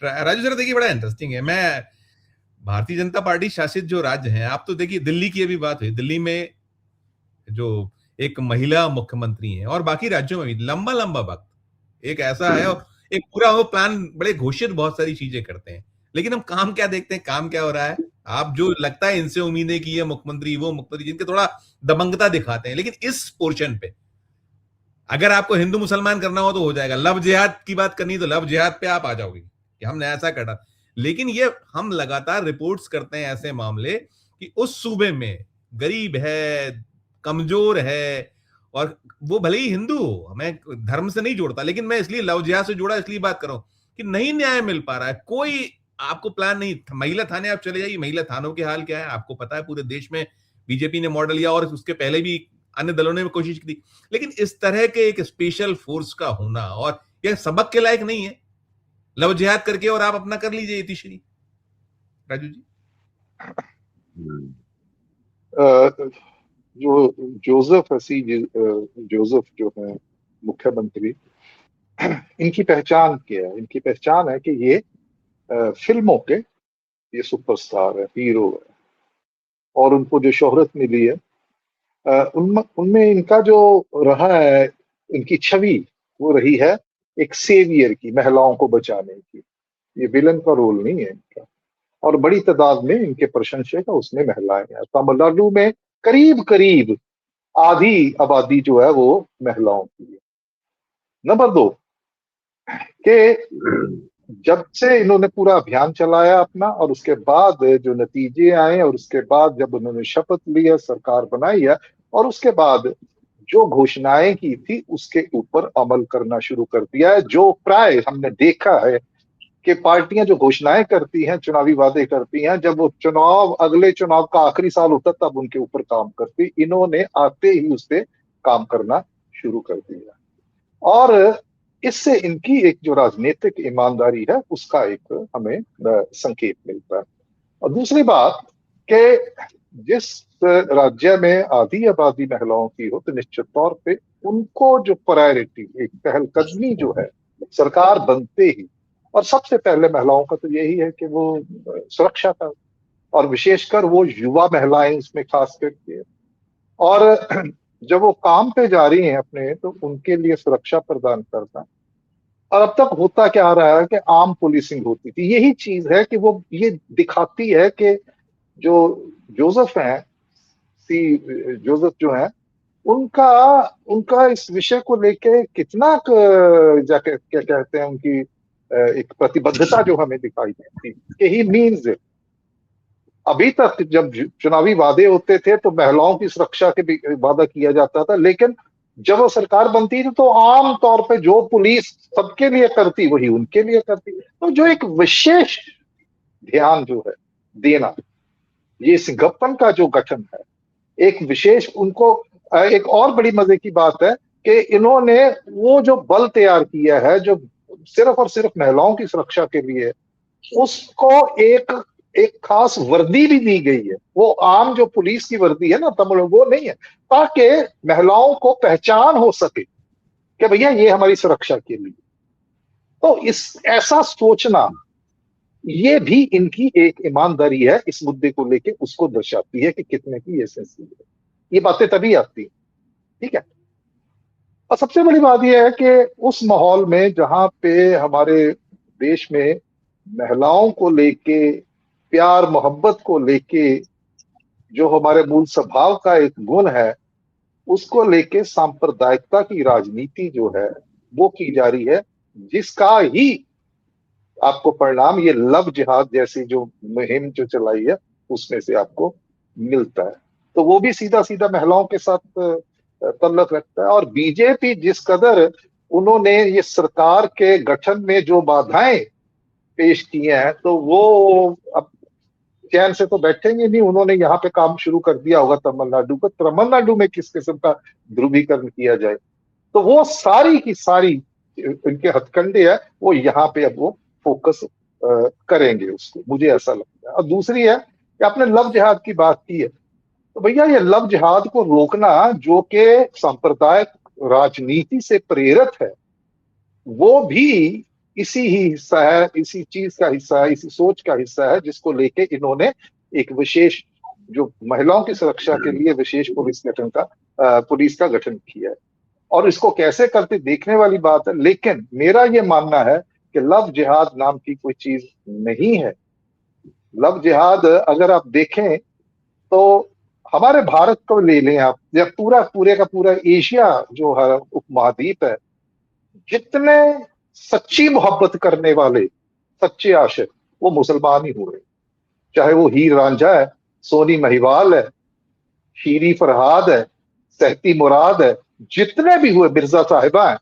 राजू जरा देखिए, बड़ा इंटरेस्टिंग है। मैं भारतीय जनता पार्टी शासित जो राज्य हैं, आप तो देखिए दिल्ली की अभी बात हुई, दिल्ली में जो एक महिला मुख्यमंत्री हैं, और बाकी राज्यों में भी लंबा लंबा वक्त एक ऐसा है, और एक पूरा वो प्लान, बड़े घोषित बहुत सारी चीजें करते हैं, लेकिन हम काम क्या देखते हैं, काम क्या हो रहा है। आप जो लगता है इनसे उम्मीदें की ये मुख्यमंत्री वो मुख्यमंत्री जिनके थोड़ा दबंगता दिखाते हैं, लेकिन इस पोर्शन पे अगर आपको हिंदू मुसलमान करना हो तो हो जाएगा, लव जिहाद की बात करनी तो लव जिहाद पे आप आ जाओगे कि हमने ऐसा करा। लेकिन ये हम लगातार रिपोर्ट्स करते हैं ऐसे मामले कि उस सूबे में गरीब है, कमजोर है, और वो भले ही हिंदू हो, हमें धर्म से नहीं जोड़ता, लेकिन मैं इसलिए लव जिहाद से जुड़ा इसलिए बात कर रहा हूं कि नहीं न्याय मिल पा रहा है। कोई आपको प्लान नहीं, महिला थाने आप चले जाइए, महिला थानों के हाल क्या है आपको पता है, पूरे देश में बीजेपी ने मॉडल लिया, और उसके पहले भी अन्य दलों ने भी कोशिश की थी। लेकिन इस तरह के एक स्पेशल फोर्स का होना, और यह सबक के लायक नहीं है। लव जिहाद करके और आप अपना कर लीजिए इतिश्री। राजू जी, जो जोसेफ जो है मुख्यमंत्री, इनकी पहचान क्या है? इनकी पहचान है कि ये फिल्मों के ये सुपरस्टार है, हीरो है, और उनको जो शोहरत मिली है उनमें इनका जो रहा है, इनकी छवि वो रही है एक सेवियर की, महिलाओं को बचाने की। ये विलन का रोल नहीं है इनका, और बड़ी तादाद में इनके प्रशंसक उसमें महिलाएं हैं। तमिलनाडु में करीब करीब आधी आबादी जो है वो महिलाओं की है। नंबर 2 कि जब से इन्होंने पूरा अभियान चलाया अपना, और उसके बाद जो नतीजे आए, और उसके बाद जब उन्होंने शपथ लिया, सरकार बनाई है, और उसके बाद जो घोषणाएं की थी उसके ऊपर अमल करना शुरू कर दिया है। जो प्राय हमने देखा है कि पार्टियां जो घोषणाएं करती हैं, चुनावी वादे करती हैं, जब वो चुनाव, अगले चुनाव का आखिरी साल होता तब उनके ऊपर काम करती। इन्होंने आते ही उस पर काम करना शुरू कर दिया, और इससे इनकी एक जो राजनीतिक ईमानदारी है उसका एक हमें संकेत मिलता है। और दूसरी बात कि जिस राज्य में आधी आबादी महिलाओं की हो, तो निश्चित तौर पे उनको जो प्रायोरिटी, एक पहलकदमी जो है सरकार बनते ही, और सबसे पहले महिलाओं का तो यही है कि वो सुरक्षा का, और विशेषकर वो युवा महिलाएं उसमें खास करके, और जब वो काम पे जा रही हैं अपने, तो उनके लिए सुरक्षा प्रदान करना। और अब तक होता क्या आ रहा है कि आम पुलिसिंग होती थी। यही चीज है कि वो ये दिखाती है कि जो जोसेफ हैं, जोसेफ जो है, उनका उनका इस विषय को लेके कितना जाके क्या कहते हैं, उनकी एक प्रतिबद्धता जो हमें दिखाई देती कि ही मीन्स इट। अभी तक जब चुनावी वादे होते थे तो महिलाओं की सुरक्षा के भी वादा किया जाता था, लेकिन जब वो सरकार बनती थी तो आम तौर पे जो पुलिस सबके लिए करती वही उनके लिए करती। तो जो एक विशेष ध्यान जो है देना, ये इस गप्पन का जो गठन है, एक विशेष उनको एक और बड़ी मजे की बात है कि इन्होंने वो जो बल तैयार किया है जो सिर्फ और सिर्फ महिलाओं की सुरक्षा के लिए, उसको एक एक खास वर्दी भी दी गई है। वो आम जो पुलिस की वर्दी है ना तमिल, वो नहीं है, ताकि महिलाओं को पहचान हो सके कि भैया ये हमारी सुरक्षा के लिए। तो इस ऐसा सोचना, ये भी इनकी एक ईमानदारी है इस मुद्दे को लेके, उसको दर्शाती है कि कितने की ये सेंसिटिव है। ये बातें तभी आती है, ठीक है। और सबसे बड़ी बात यह है कि उस माहौल में जहां पे हमारे देश में महिलाओं को लेके, प्यार मोहब्बत को लेके, जो हमारे मूल स्वभाव का एक गुण है, उसको लेके सांप्रदायिकता की राजनीति जो है वो की जा रही है, जिसका ही आपको परिणाम ये लव जिहाद जैसी जो मुहिम जो चलाई है उसमें से आपको मिलता है। तो वो भी सीधा सीधा महिलाओं के साथ तल्लक रखता है। और बीजेपी जिस कदर उन्होंने ये सरकार के गठन में जो बाधाएं पेश की हैं, तो वो अब चैन से तो बैठेंगे नहीं। उन्होंने यहाँ पे काम शुरू कर दिया होगा तमिलनाडु का, तमिलनाडु में किस किस्म का ध्रुवीकरण किया जाए, तो वो सारी की सारी इनके हथकंडे है वो यहाँ पे अब वो फोकस करेंगे उसको, मुझे ऐसा लगता है। और दूसरी है कि आपने लव जिहाद की बात की है, तो भैया ये लव जिहाद को रोकना जो कि सांप्रदायिक राजनीति से प्रेरित है, वो भी इसी ही हिस्सा है, इसी चीज का हिस्सा है, इसी सोच का हिस्सा है जिसको लेके इन्होंने एक विशेष, जो महिलाओं की सुरक्षा के लिए विशेष पुलिस का गठन किया है। और इसको कैसे करते देखने वाली बात है, लेकिन मेरा ये मानना है कि लव जिहाद नाम की कोई चीज नहीं है। लव जिहाद अगर आप देखें तो हमारे भारत को ले लें आप, या पूरे का पूरा एशिया जो है उपमहाद्वीप है, जितने सच्ची मोहब्बत करने वाले सच्चे आशिक वो मुसलमान ही हुए। चाहे वो हीर रांझा है, सोनी महिवाल है, शीरी फरहाद है, सहती मुराद है, जितने भी हुए, मिर्जा साहिबा हैं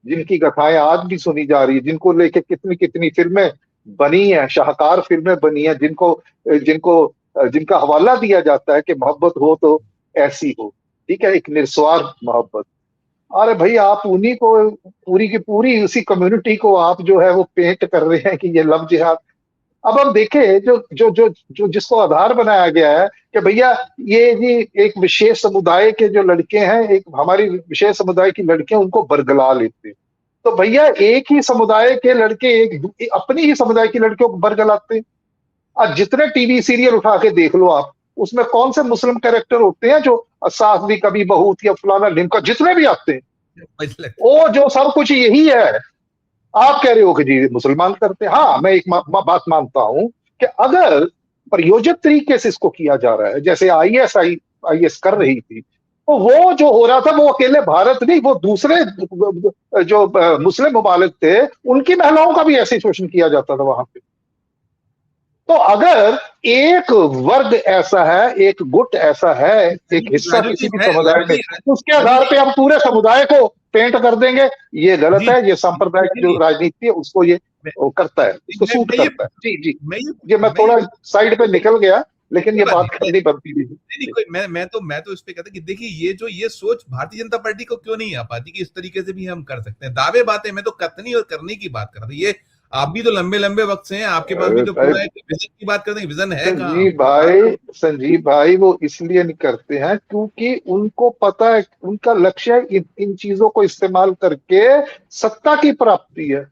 जिनकी कथाएं आज भी सुनी जा रही है, जिनको लेके कितनी कितनी फिल्में बनी हैं, शाहकार फिल्में बनी हैं, जिनको जिनको जिनका हवाला दिया जाता है कि मोहब्बत हो तो ऐसी हो, ठीक है, एक निस्वार्थ मोहब्बत। अरे भाई, आप उन्हीं को, पूरी की पूरी उसी कम्युनिटी को आप जो है वो पेंट कर रहे हैं कि ये लव जिहाद। अब हम देखें जो जो जो जो जिसको आधार बनाया गया है कि भैया ये जी एक विशेष समुदाय के जो लड़के हैं, एक हमारी विशेष समुदाय की लड़कियां उनको बरगला लेते हैं। तो भैया एक ही समुदाय के लड़के एक अपनी ही समुदाय की लड़कियों को बरगलाते हैं। आज जितने टीवी सीरियल उठा के देख लो आप, उसमें कौन से मुस्लिम कैरेक्टर होते हैं जो सास भी कभी बहू थी या फलाना ढिमका, जितने भी आते हैं वो जो सब कुछ यही है। आप कह रहे हो कि जी मुसलमान करते हैं। हाँ, मैं एक बात मानता हूं कि अगर प्रयोजित तरीके से इसको किया जा रहा है, जैसे आईएस कर रही थी, तो वो जो हो रहा था वो अकेले भारत नहीं, वो दूसरे जो मुस्लिम ममालिक थे उनकी महिलाओं का भी ऐसे शोषण किया जाता था वहां पे। तो अगर एक वर्ग ऐसा है, एक गुट ऐसा है, एक हिस्सा राजू किसी जी, भी मैं समुदाय राजू में, जी, उसके राजू आधार जी, पे हम पूरे समुदाय को पेंट कर देंगे, ये गलत जी, है। ये सांप्रदायिक जो इसीलिए राजनीति है उसको ये मैं वो करता है, उसको सूट मैं ये करता है। जी जी मैं ये जी, मैं मैं ये थोड़ा साइड पे निकल गया, लेकिन कोई ये बात बात नहीं, करनी बनती थी। नहीं नहीं, कोई मैं तो इस पे कहता कि देखिए, ये सोच भारतीय जनता पार्टी को क्यों नहीं आ पाती कि इस तरीके से भी हम कर सकते हैं दावे बातें। मैं तो कथनी और करने की बात कर रहा था। ये आप भी तो लंबे लंबे वक्त से हैं, आपके पास भी तो पूरा एक विजन की बात करते हैं, विजन है कहाँ? संजीव भाई वो इसलिए नहीं करते हैं क्योंकि उनको पता है, उनका लक्ष्य इन चीजों को इस्तेमाल करके सत्ता की प्राप्ति है।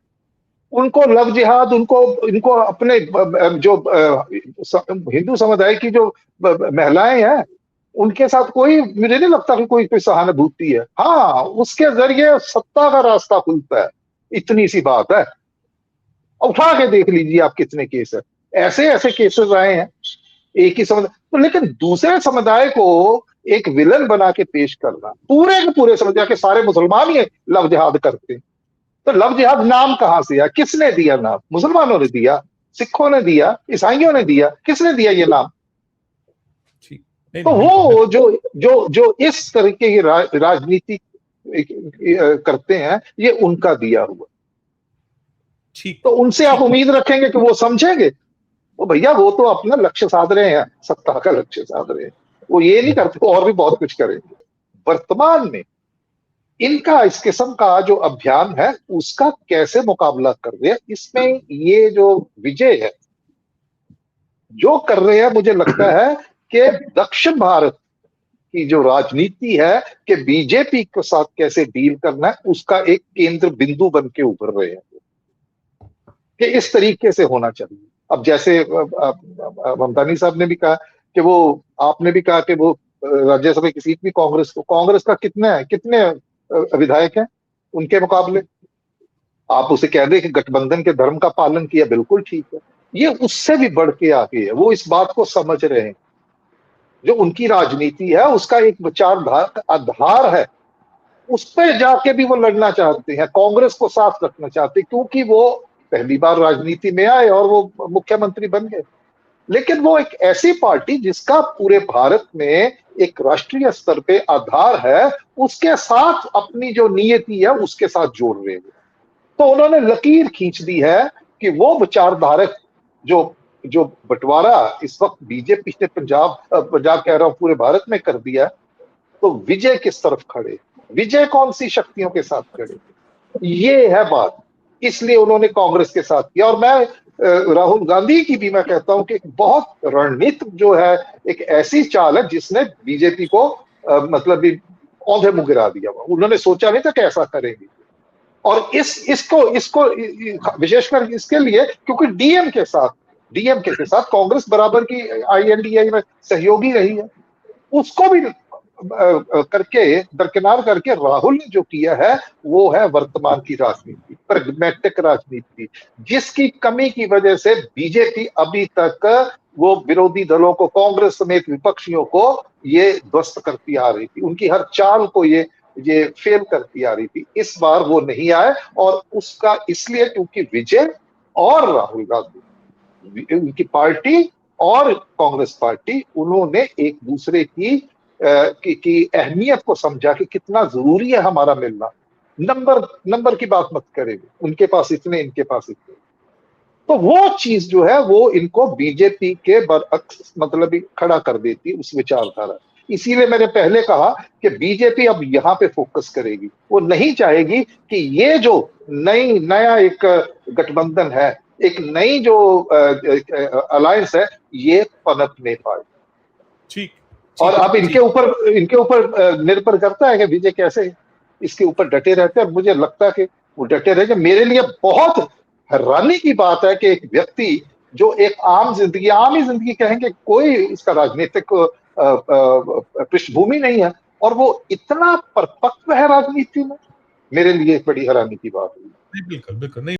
उनको लव जिहाद, उनको इनको अपने जो हिंदू समुदाय की जो महिलाएं हैं उनके साथ कोई, मुझे नहीं लगता कि कोई कोई सहानुभूति है। हाँ, उसके जरिए सत्ता का रास्ता खुलता है, इतनी सी बात है। उठा के देख लीजिए आप कितने केस है, ऐसे ऐसे केसेस आए हैं एक ही समुदाय तो, लेकिन दूसरे समुदाय को एक विलन बना के पेश करना, पूरे के पूरे समुदाय के सारे मुसलमान ही लव जिहाद करते हैं। तो लव जिहाद नाम कहां से आया? किसने दिया नाम? मुसलमानों ने दिया, सिखों ने दिया, ईसाइयों ने दिया, किसने दिया ये नाम? नहीं तो नहीं, वो जो जो जो इस तरीके की राजनीति करते हैं, ये उनका दिया हुआ। ठीक तो उनसे आप ठीक उम्मीद रखेंगे कि वो समझेंगे? वो भैया वो तो अपना लक्ष्य साध रहे हैं, सत्ता का लक्ष्य साध रहे हैं। वो ये नहीं करते, और भी बहुत कुछ करेंगे। वर्तमान में इनका इस किस्म का जो अभियान है उसका कैसे मुकाबला कर रहे हैं, इसमें ये जो विजय है जो कर रहे हैं, मुझे लगता है कि दक्षिण भारत की जो राजनीति है कि बीजेपी के साथ कैसे डील करना है, उसका एक केंद्र बिंदु बन के उभर रहे हैं कि इस तरीके से होना चाहिए। अब जैसे ममतानी साहब ने भी कहा कि वो, आपने भी कहा कि वो राज्यसभा की सीट भी कांग्रेस का कितने विधायक हैं उनके मुकाबले। आप उसे कह दे कि गठबंधन के धर्म का पालन किया, बिल्कुल ठीक है। ये उससे भी बढ़ के आगे है, वो इस बात को समझ रहे हैं। जो उनकी राजनीति है उसका एक विचारधारा आधार है, उस पर जाके भी वो लड़ना चाहते हैं, कांग्रेस को साथ रखना चाहते हैं, क्योंकि वो पहली बार राजनीति में आए और वो मुख्यमंत्री बन गए। लेकिन वो एक ऐसी पार्टी जिसका पूरे भारत में एक राष्ट्रीय स्तर पे आधार है, उसके साथ अपनी जो नियति है उसके साथ जोड़ रहे हैं। तो उन्होंने लकीर खींच दी है कि वो विचारधारक जो जो बंटवारा इस वक्त बीजेपी ने पंजाब कह रहा हूं पूरे भारत में कर दिया, तो विजय किस तरफ खड़े, विजय कौन सी शक्तियों के साथ खड़े, ये है बात। इसलिए उन्होंने कांग्रेस के साथ किया। और मैं राहुल गांधी की भी मैं कहता हूं कि बहुत रणनीति जो है, एक ऐसी चाल है जिसने बीजेपी को मतलब भी औंधे मुंह गिरा दिया। उन्होंने सोचा नहीं था कि ऐसा करेंगे। और इसको विशेषकर इसके लिए क्योंकि डीएमके के साथ कांग्रेस बराबर की आईएनडीए में सहयोगी रही है, उसको भी करके दरकिनार करके राहुल ने जो किया है वो है वर्तमान की राजनीति, प्रैग्मेटिक राजनीति, जिसकी कमी की वजह से बीजेपी अभी तक वो विरोधी दलों को, कांग्रेस समेत विपक्षियों को ये ध्वस्त करती आ रही थी, उनकी हर चाल को ये फेल करती आ रही थी। इस बार वो नहीं आए, और उसका इसलिए क्योंकि विजय और राहुल गांधी, उनकी पार्टी और कांग्रेस पार्टी, उन्होंने एक दूसरे की अहमियत को समझा कि कितना जरूरी है हमारा मिलना। नंबर की बात मत करें, उनके पास इतने, इनके पास इतने, तो वो चीज जो है वो इनको बीजेपी के बरअक्स मतलब खड़ा कर देती उस विचारधारा। इसीलिए मैंने पहले कहा कि बीजेपी अब यहां पे फोकस करेगी, वो नहीं चाहेगी कि ये जो नया एक गठबंधन है, एक नई जो अलायंस है, ये पनप नहीं पाए। ठीक, और अब इनके ऊपर निर्भर करता है कि विजय कैसे इसके ऊपर डटे रहते हैं। मुझे लगता है कि वो डटे रहेंगे। मेरे लिए बहुत हैरानी की बात है कि एक व्यक्ति जो एक आम ही जिंदगी कहेंगे, कोई इसका राजनीतिक पृष्ठभूमि नहीं है, और वो इतना परिपक्व है राजनीति में, मेरे लिए एक बड़ी हैरानी की बात है। बिल्कुल बिल्कुल नहीं।